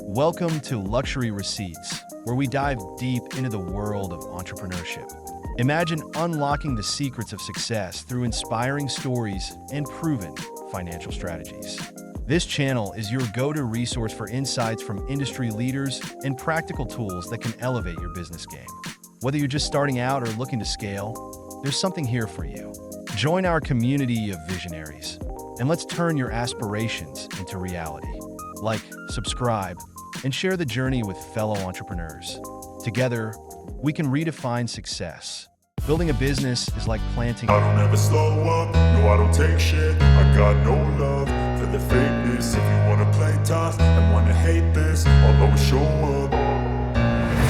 Welcome to Luxury Receipts, where we dive deep into the world of entrepreneurship. Imagine unlocking the secrets of success through inspiring stories and proven financial strategies. This channel is your go-to resource for insights from industry leaders and practical tools that can elevate your business game. Whether you're just starting out or looking to scale, there's something here for you. Join our community of visionaries, and let's turn your aspirations into reality. Like, subscribe, and share the journey with fellow entrepreneurs. Together, we can redefine success. Building a business is like planting. I don't ever slow up, no I don't take shit. I got no love for the fakeness. If you wanna play tough and wanna hate this, I'll always show up.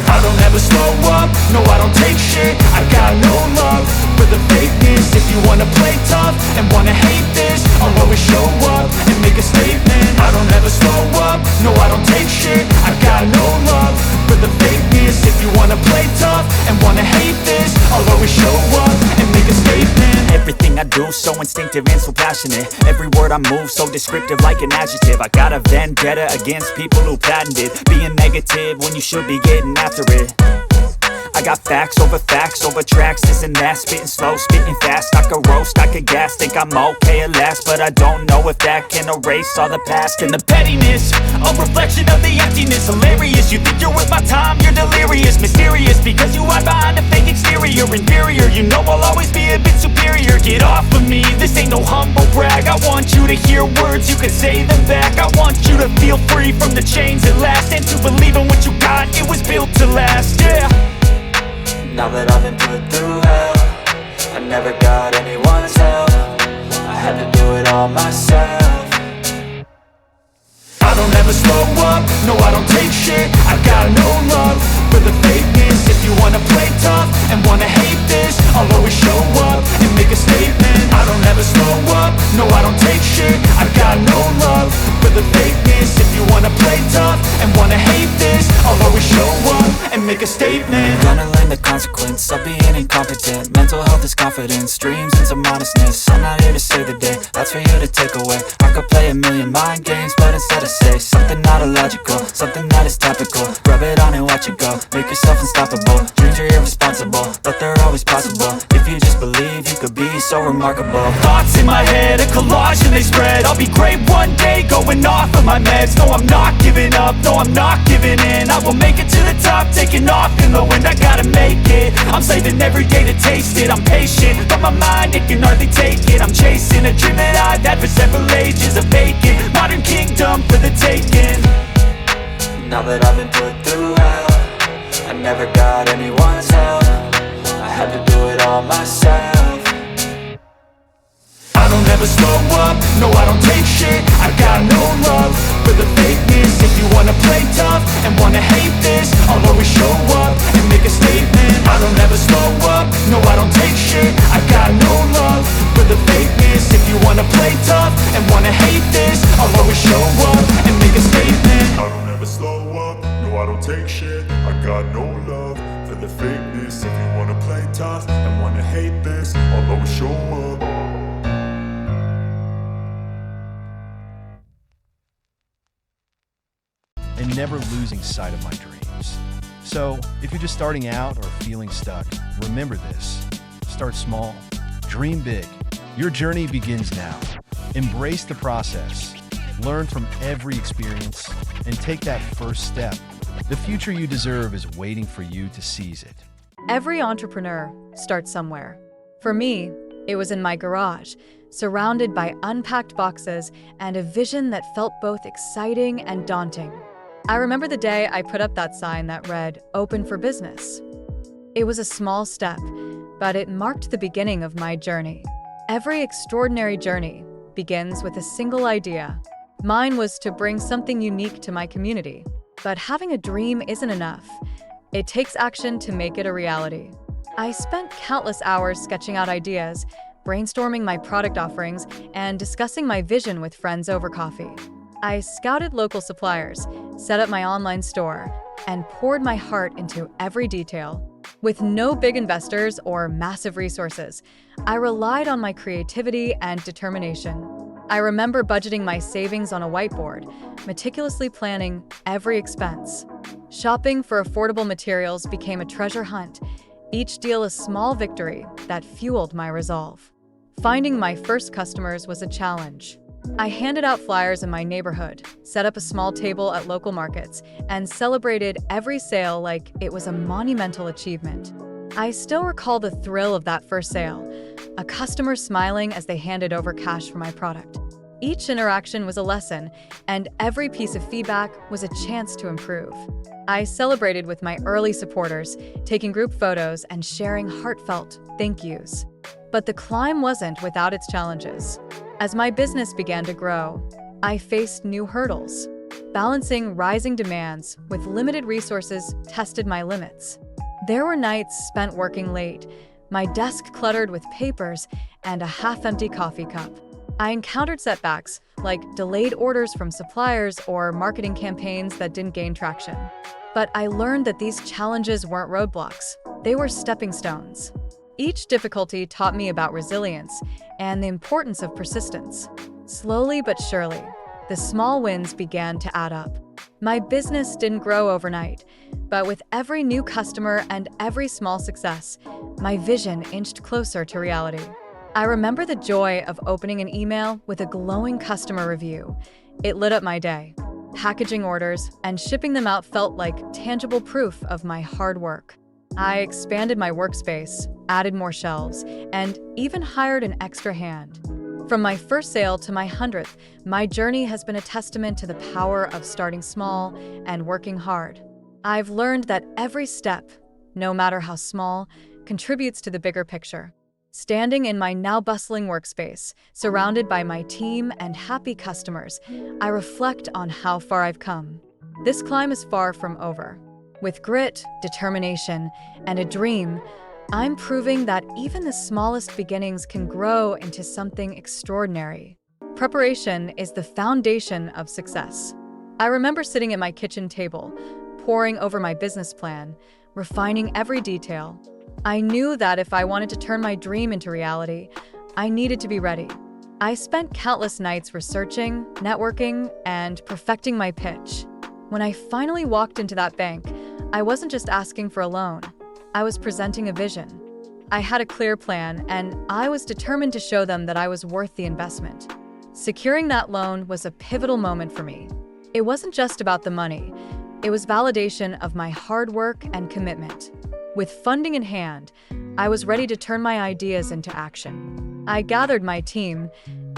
I don't ever slow up, no I don't take shit. I got no love for the fakeness. If you wanna play tough and wanna hate this, I'll always show up and make a statement. I don't ever slow up, no I don't take shit. I got no love for the fakeness. If you wanna play tough and wanna hate this, I'll always show up and make a statement. Everything I do so instinctive and so passionate. Every word I move so descriptive like an adjective. I got a vendetta against people who patented being negative when you should be getting after it. I got facts over tracks, this and that. Spitting slow, spitting fast. I could roast, I could gas. Think I'm okay at last, but I don't know if that can erase all the past. And the pettiness, a reflection of the emptiness. Hilarious, you think you're worth my time, you're delirious. Mysterious, because you hide behind a fake exterior. Inferior, you know I'll always be a bit superior. Get off of me, this ain't no humble brag. I want you to hear words, you can say them back. I want you to feel free from the chains at last, and to believe in what you got, it was built to last, yeah. Now that I've been put through hell, I never got anyone's help. I had to do it all myself. I don't ever slow up, no I don't take shit. I got no love for the fakeness. If you wanna play tough and wanna hate this, I'll always show up and make a statement. I don't ever slow up, no I don't take shit. I got no love for the fakeness. If you wanna play tough and wanna hate this, I'll always show up and make a statement. Gonna learn the consequence of being incompetent. Mental health is confidence, dreams and some modestness. I'm not here to save the day, that's for you to take away. I could play a million mind games, but instead I say something not illogical, something that is topical. Rub it on and watch it go, make yourself unstoppable. Dreams are irresponsible, but they're always possible. If you just believe, you could be so remarkable. Thoughts in my head, a collage and they spread. I'll be great one day, going off of my meds. No, I'm not giving up, no, I'm not giving in. I will make it to the top, taking off in the wind. I gotta make it, I'm saving every day to taste it. I'm patient, but my mind, it can hardly take it. I'm chasing a dream that I've had for several ages. A vacant, modern kingdom for the taking. Now that I've been put through hell, I never got anyone's help. I had to do it all myself. I don't ever slow up, no I don't take shit. I got no love for the fakeness. If you wanna play tough and wanna hate this, I'll always show up and make a statement. I don't ever slow up, no I don't take shit. I got no love for the fakeness. If you wanna play tough and wanna hate this, I'll always show up and make a statement. I don't ever slow up, no I don't take shit. I got no love for the fakeness. If you wanna play tough and wanna hate this, I'll always show up. And never losing sight of my dreams. So, if you're just starting out or feeling stuck, remember this. Start small, dream big. Your journey begins now. Embrace the process, learn from every experience, and take that first step. The future you deserve is waiting for you to seize it. Every entrepreneur starts somewhere. For me, it was in my garage, surrounded by unpacked boxes and a vision that felt both exciting and daunting. I remember the day I put up that sign that read, "Open for Business." It was a small step, but it marked the beginning of my journey. Every extraordinary journey begins with a single idea. Mine was to bring something unique to my community. But having a dream isn't enough. It takes action to make it a reality. I spent countless hours sketching out ideas, brainstorming my product offerings, and discussing my vision with friends over coffee. I scouted local suppliers, set up my online store, and poured my heart into every detail. With no big investors or massive resources, I relied on my creativity and determination. I remember budgeting my savings on a whiteboard, meticulously planning every expense. Shopping for affordable materials became a treasure hunt, each deal a small victory that fueled my resolve. Finding my first customers was a challenge. I handed out flyers in my neighborhood, set up a small table at local markets, and celebrated every sale like it was a monumental achievement. I still recall the thrill of that first sale, a customer smiling as they handed over cash for my product. Each interaction was a lesson, and every piece of feedback was a chance to improve. I celebrated with my early supporters, taking group photos and sharing heartfelt thank yous. But the climb wasn't without its challenges. As my business began to grow, I faced new hurdles. Balancing rising demands with limited resources tested my limits. There were nights spent working late, my desk cluttered with papers and a half-empty coffee cup. I encountered setbacks, like delayed orders from suppliers or marketing campaigns that didn't gain traction. But I learned that these challenges weren't roadblocks, they were stepping stones. Each difficulty taught me about resilience and the importance of persistence. Slowly but surely, the small wins began to add up. My business didn't grow overnight, but with every new customer and every small success, my vision inched closer to reality. I remember the joy of opening an email with a glowing customer review. It lit up my day. Packaging orders and shipping them out felt like tangible proof of my hard work. I expanded my workspace, added more shelves, and even hired an extra hand. From my first sale to my 100th, my journey has been a testament to the power of starting small and working hard. I've learned that every step, no matter how small, contributes to the bigger picture. Standing in my now bustling workspace, surrounded by my team and happy customers, I reflect on how far I've come. This climb is far from over. With grit, determination, and a dream, I'm proving that even the smallest beginnings can grow into something extraordinary. Preparation is the foundation of success. I remember sitting at my kitchen table, poring over my business plan, refining every detail. I knew that if I wanted to turn my dream into reality, I needed to be ready. I spent countless nights researching, networking, and perfecting my pitch. When I finally walked into that bank, I wasn't just asking for a loan. I was presenting a vision. I had a clear plan, and I was determined to show them that I was worth the investment. Securing that loan was a pivotal moment for me. It wasn't just about the money. It was validation of my hard work and commitment. With funding in hand, I was ready to turn my ideas into action. I gathered my team,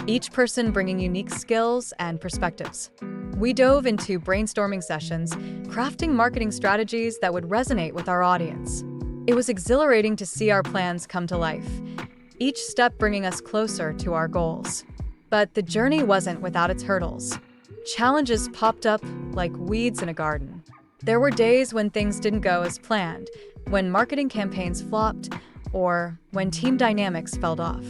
each person bringing unique skills and perspectives. We dove into brainstorming sessions, crafting marketing strategies that would resonate with our audience. It was exhilarating to see our plans come to life, each step bringing us closer to our goals. But the journey wasn't without its hurdles. Challenges popped up like weeds in a garden. There were days when things didn't go as planned, when marketing campaigns flopped, or when team dynamics fell off.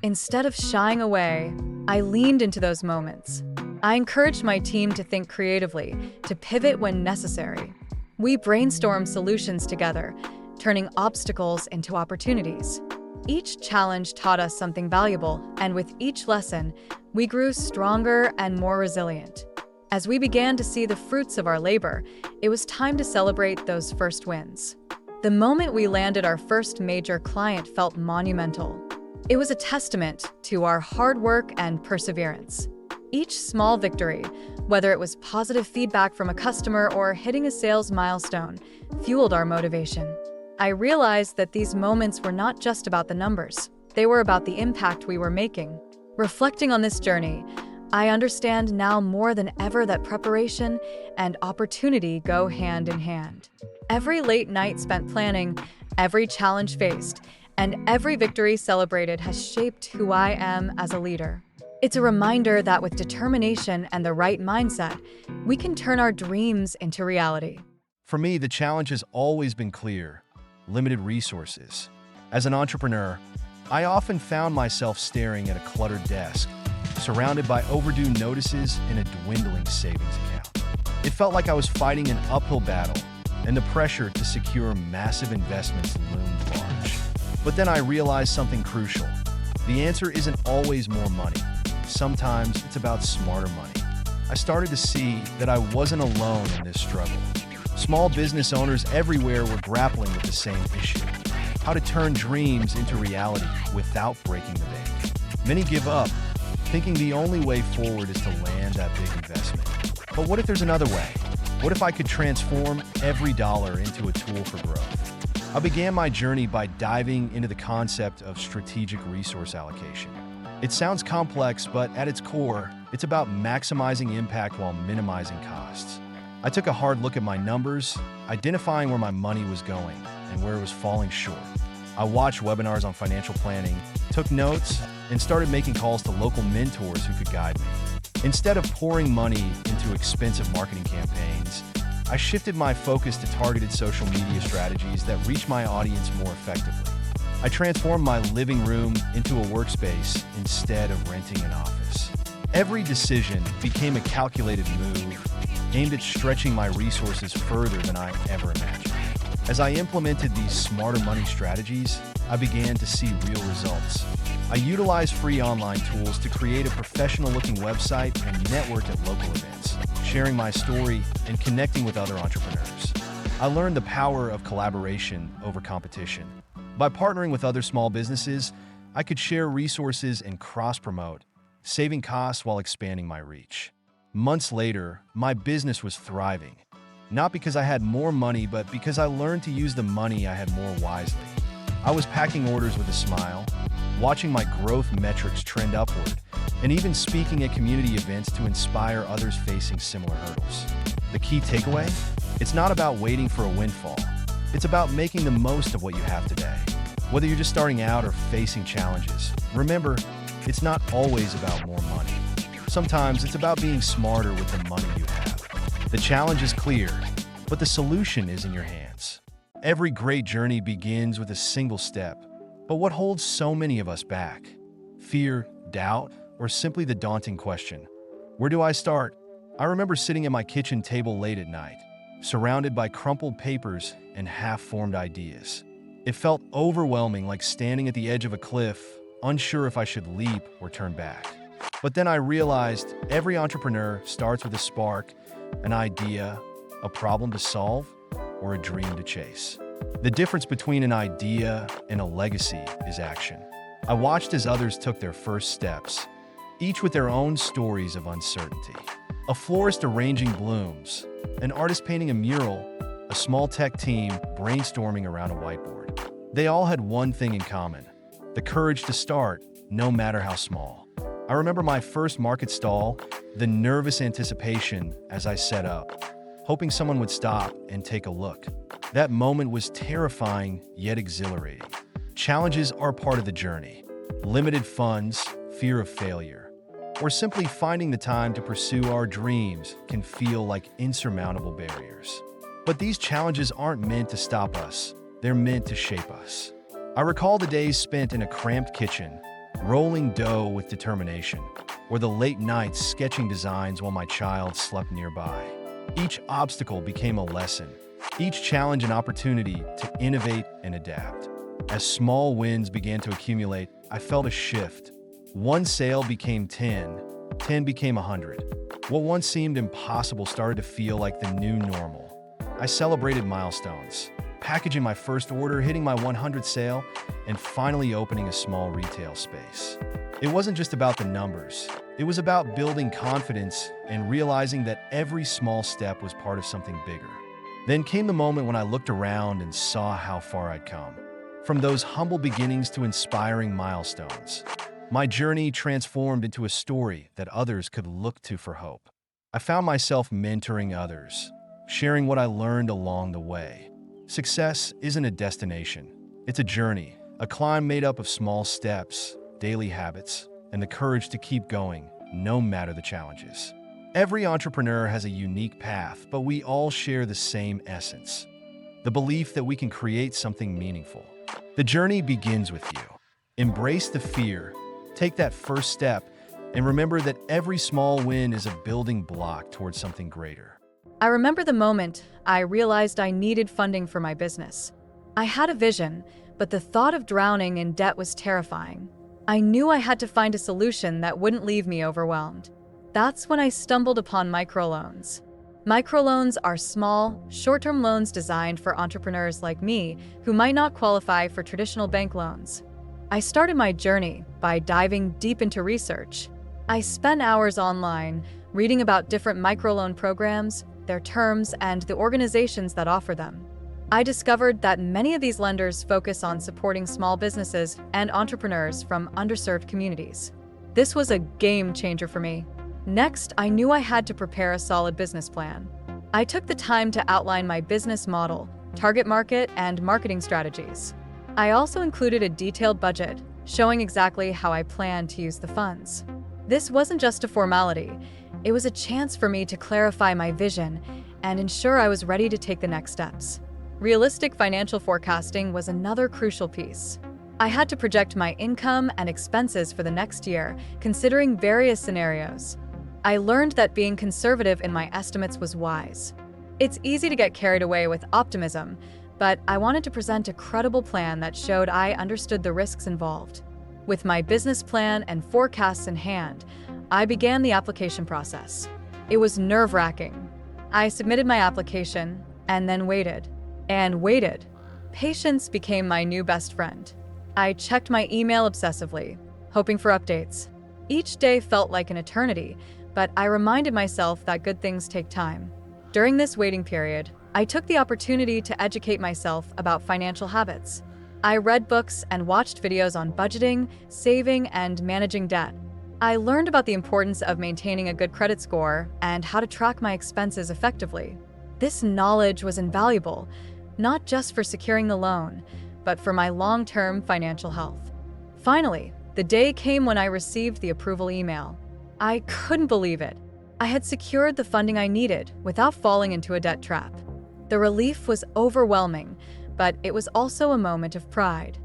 Instead of shying away, I leaned into those moments. I encouraged my team to think creatively, to pivot when necessary. We brainstormed solutions together, turning obstacles into opportunities. Each challenge taught us something valuable, and with each lesson, we grew stronger and more resilient. As we began to see the fruits of our labor, it was time to celebrate those first wins. The moment we landed our first major client felt monumental. It was a testament to our hard work and perseverance. Each small victory, whether it was positive feedback from a customer or hitting a sales milestone, fueled our motivation. I realized that these moments were not just about the numbers, they were about the impact we were making. Reflecting on this journey, I understand now more than ever that preparation and opportunity go hand in hand. Every late night spent planning, every challenge faced, and every victory celebrated has shaped who I am as a leader. It's a reminder that with determination and the right mindset, we can turn our dreams into reality. For me, the challenge has always been clear: limited resources. As an entrepreneur, I often found myself staring at a cluttered desk, surrounded by overdue notices and a dwindling savings account. It felt like I was fighting an uphill battle, and the pressure to secure massive investments loomed large. But then I realized something crucial. The answer isn't always more money. sometimes it's about smarter money. I started to see that I wasn't alone in this struggle. Small business owners everywhere were grappling with the same issue: how to turn dreams into reality without breaking the bank. Many give up, thinking the only way forward is to land that big investment. But what if there's another way? What if I could transform every dollar into a tool for growth? I began my journey by diving into the concept of strategic resource allocation. It sounds complex, but at its core, it's about maximizing impact while minimizing costs. I took a hard look at my numbers, identifying where my money was going and where it was falling short. I watched webinars on financial planning, took notes, and started making calls to local mentors who could guide me. Instead of pouring money into expensive marketing campaigns, I shifted my focus to targeted social media strategies that reach my audience more effectively. I transformed my living room into a workspace instead of renting an office. Every decision became a calculated move aimed at stretching my resources further than I ever imagined. As I implemented these smarter money strategies, I began to see real results. I utilized free online tools to create a professional-looking website and network at local events, sharing my story and connecting with other entrepreneurs. I learned the power of collaboration over competition. By partnering with other small businesses, I could share resources and cross-promote, saving costs while expanding my reach. Months later, my business was thriving, not because I had more money, but because I learned to use the money I had more wisely. I was packing orders with a smile, watching my growth metrics trend upward, and even speaking at community events to inspire others facing similar hurdles. The key takeaway? It's not about waiting for a windfall. It's about making the most of what you have today. Whether you're just starting out or facing challenges, remember, it's not always about more money. Sometimes it's about being smarter with the money you have. The challenge is clear, but the solution is in your hands. Every great journey begins with a single step, but what holds so many of us back? Fear, doubt, or simply the daunting question, where do I start? I remember sitting at my kitchen table late at night, surrounded by crumpled papers and half-formed ideas. It felt overwhelming, like standing at the edge of a cliff, unsure if I should leap or turn back. But then I realized every entrepreneur starts with a spark, an idea, a problem to solve, or a dream to chase. The difference between an idea and a legacy is action. I watched as others took their first steps, each with their own stories of uncertainty. A florist arranging blooms, an artist painting a mural, a small tech team brainstorming around a whiteboard. They all had one thing in common: the courage to start, no matter how small. I remember my first market stall, the nervous anticipation as I set up, hoping someone would stop and take a look. That moment was terrifying yet exhilarating. Challenges are part of the journey. Limited funds, fear of failure, or simply finding the time to pursue our dreams can feel like insurmountable barriers. But these challenges aren't meant to stop us, they're meant to shape us. I recall the days spent in a cramped kitchen, rolling dough with determination, or the late nights sketching designs while my child slept nearby. Each obstacle became a lesson, each challenge an opportunity to innovate and adapt. As small wins began to accumulate, I felt a shift. One sale became 10, 10 became 100. What once seemed impossible started to feel like the new normal. I celebrated milestones, packaging my first order, hitting my 100th sale, and finally opening a small retail space. It wasn't just about the numbers. It was about building confidence and realizing that every small step was part of something bigger. Then came the moment when I looked around and saw how far I'd come. From those humble beginnings to inspiring milestones, my journey transformed into a story that others could look to for hope. I found myself mentoring others, sharing what I learned along the way. Success isn't a destination. It's a journey, a climb made up of small steps, daily habits, and the courage to keep going, no matter the challenges. Every entrepreneur has a unique path, but we all share the same essence: the belief that we can create something meaningful. The journey begins with you. Embrace the fear, take that first step, and remember that every small win is a building block towards something greater. I remember the moment I realized I needed funding for my business. I had a vision, but the thought of drowning in debt was terrifying. I knew I had to find a solution that wouldn't leave me overwhelmed. That's when I stumbled upon microloans. Microloans are small, short-term loans designed for entrepreneurs like me who might not qualify for traditional bank loans. I started my journey by diving deep into research. I spent hours online reading about different microloan programs, their terms, and the organizations that offer them. I discovered that many of these lenders focus on supporting small businesses and entrepreneurs from underserved communities. This was a game changer for me. Next, I knew I had to prepare a solid business plan. I took the time to outline my business model, target market, and marketing strategies. I also included a detailed budget, showing exactly how I planned to use the funds. This wasn't just a formality, it was a chance for me to clarify my vision and ensure I was ready to take the next steps. Realistic financial forecasting was another crucial piece. I had to project my income and expenses for the next year, considering various scenarios. I learned that being conservative in my estimates was wise. It's easy to get carried away with optimism, but I wanted to present a credible plan that showed I understood the risks involved. With my business plan and forecasts in hand, I began the application process. It was nerve-wracking. I submitted my application and then waited. And waited. Patience became my new best friend. I checked my email obsessively, hoping for updates. Each day felt like an eternity, but I reminded myself that good things take time. During this waiting period, I took the opportunity to educate myself about financial habits. I read books and watched videos on budgeting, saving, and managing debt. I learned about the importance of maintaining a good credit score and how to track my expenses effectively. This knowledge was invaluable, not just for securing the loan, but for my long-term financial health. Finally, the day came when I received the approval email. I couldn't believe it. I had secured the funding I needed without falling into a debt trap. The relief was overwhelming, but it was also a moment of pride.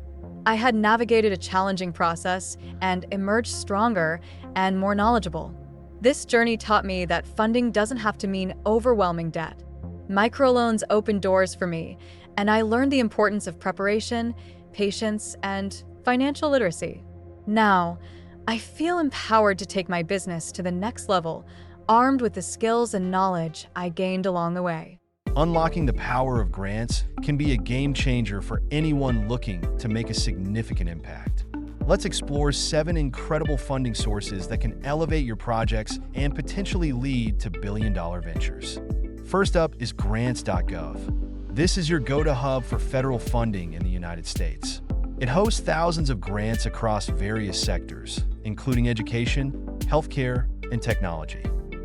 I had navigated a challenging process and emerged stronger and more knowledgeable. This journey taught me that funding doesn't have to mean overwhelming debt. Microloans opened doors for me, and I learned the importance of preparation, patience, and financial literacy. Now, I feel empowered to take my business to the next level, armed with the skills and knowledge I gained along the way. Unlocking the power of grants can be a game changer for anyone looking to make a significant impact. Let's explore 7 incredible funding sources that can elevate your projects and potentially lead to billion-dollar ventures. First up is grants.gov. This is your go-to hub for federal funding in the United States. It hosts thousands of grants across various sectors, including education, healthcare, and technology.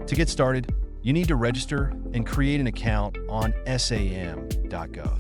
To get started, you need to register and create an account on sam.gov.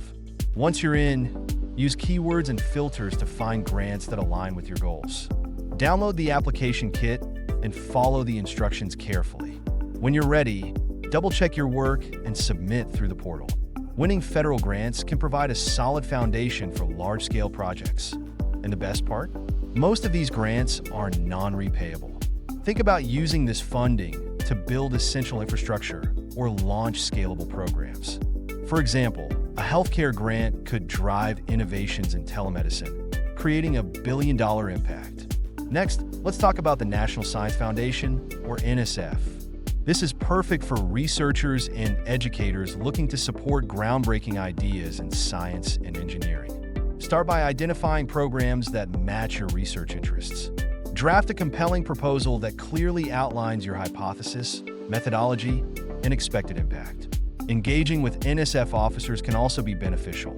Once you're in, use keywords and filters to find grants that align with your goals. Download the application kit and follow the instructions carefully. When you're ready, double-check your work and submit through the portal. Winning federal grants can provide a solid foundation for large-scale projects. And the best part? Most of these grants are non-repayable. Think about using this funding to build essential infrastructure or launch scalable programs. For example, a healthcare grant could drive innovations in telemedicine, creating a billion-dollar impact. Next, let's talk about the National Science Foundation, or NSF. This is perfect for researchers and educators looking to support groundbreaking ideas in science and engineering. Start by identifying programs that match your research interests. Draft a compelling proposal that clearly outlines your hypothesis, methodology, and expected impact. Engaging with NSF officers can also be beneficial.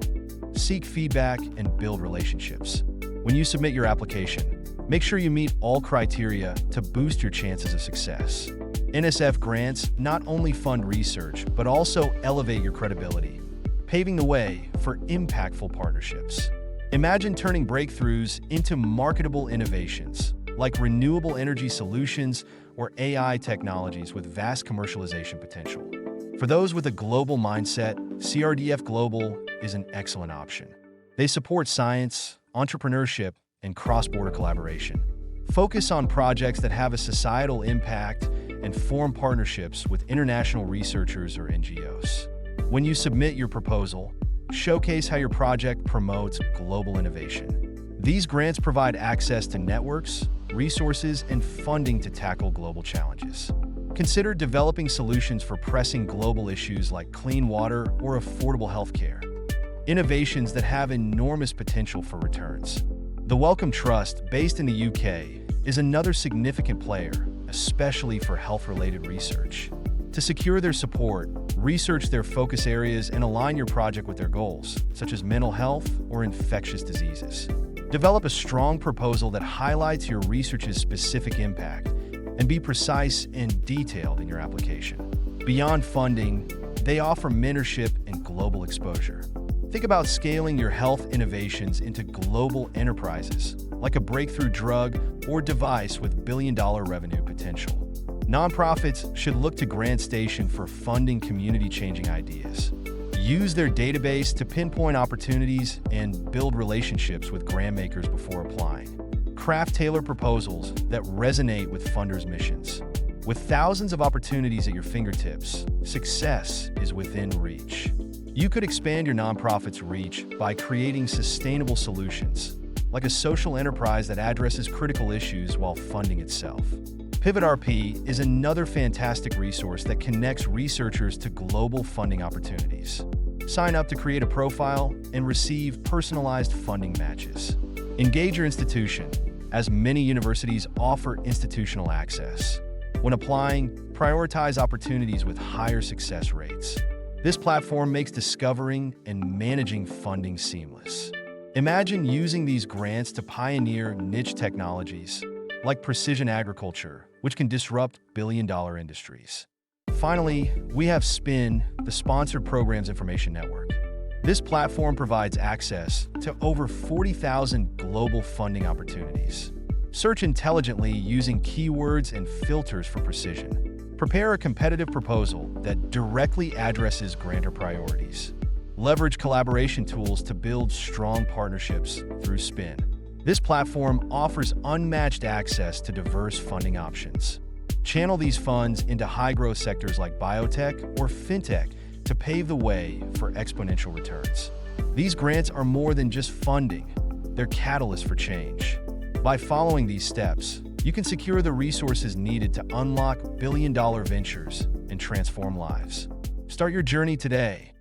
Seek feedback and build relationships. When you submit your application, make sure you meet all criteria to boost your chances of success. NSF grants not only fund research, but also elevate your credibility, paving the way for impactful partnerships. Imagine turning breakthroughs into marketable innovations, like renewable energy solutions or AI technologies with vast commercialization potential. For those with a global mindset, CRDF Global is an excellent option. They support science, entrepreneurship, and cross-border collaboration. Focus on projects that have a societal impact and form partnerships with international researchers or NGOs. When you submit your proposal, showcase how your project promotes global innovation. These grants provide access to networks, resources, and funding to tackle global challenges. Consider developing solutions for pressing global issues like clean water or affordable healthcare. Innovations that have enormous potential for returns. The Wellcome Trust, based in the UK, is another significant player, especially for health-related research. To secure their support, research their focus areas and align your project with their goals, such as mental health or infectious diseases. Develop a strong proposal that highlights your research's specific impact, and be precise and detailed in your application. Beyond funding, they offer mentorship and global exposure. Think about scaling your health innovations into global enterprises, like a breakthrough drug or device with billion-dollar revenue potential. Nonprofits should look to GrantStation for funding community-changing ideas. Use their database to pinpoint opportunities and build relationships with grant makers before applying. Craft tailored proposals that resonate with funders' missions. With thousands of opportunities at your fingertips, success is within reach. You could expand your nonprofit's reach by creating sustainable solutions, like a social enterprise that addresses critical issues while funding itself. Pivot RP is another fantastic resource that connects researchers to global funding opportunities. Sign up to create a profile and receive personalized funding matches. Engage your institution, as many universities offer institutional access. When applying, prioritize opportunities with higher success rates. This platform makes discovering and managing funding seamless. Imagine using these grants to pioneer niche technologies, like precision agriculture, which can disrupt billion-dollar industries. Finally, we have SPIN, the Sponsored Programs Information Network. This platform provides access to over 40,000 global funding opportunities. Search intelligently using keywords and filters for precision. Prepare a competitive proposal that directly addresses grantor priorities. Leverage collaboration tools to build strong partnerships through SPIN. This platform offers unmatched access to diverse funding options. Channel these funds into high-growth sectors like biotech or fintech to pave the way for exponential returns. These grants are more than just funding, they're catalysts for change. By following these steps, you can secure the resources needed to unlock billion-dollar ventures and transform lives. Start your journey today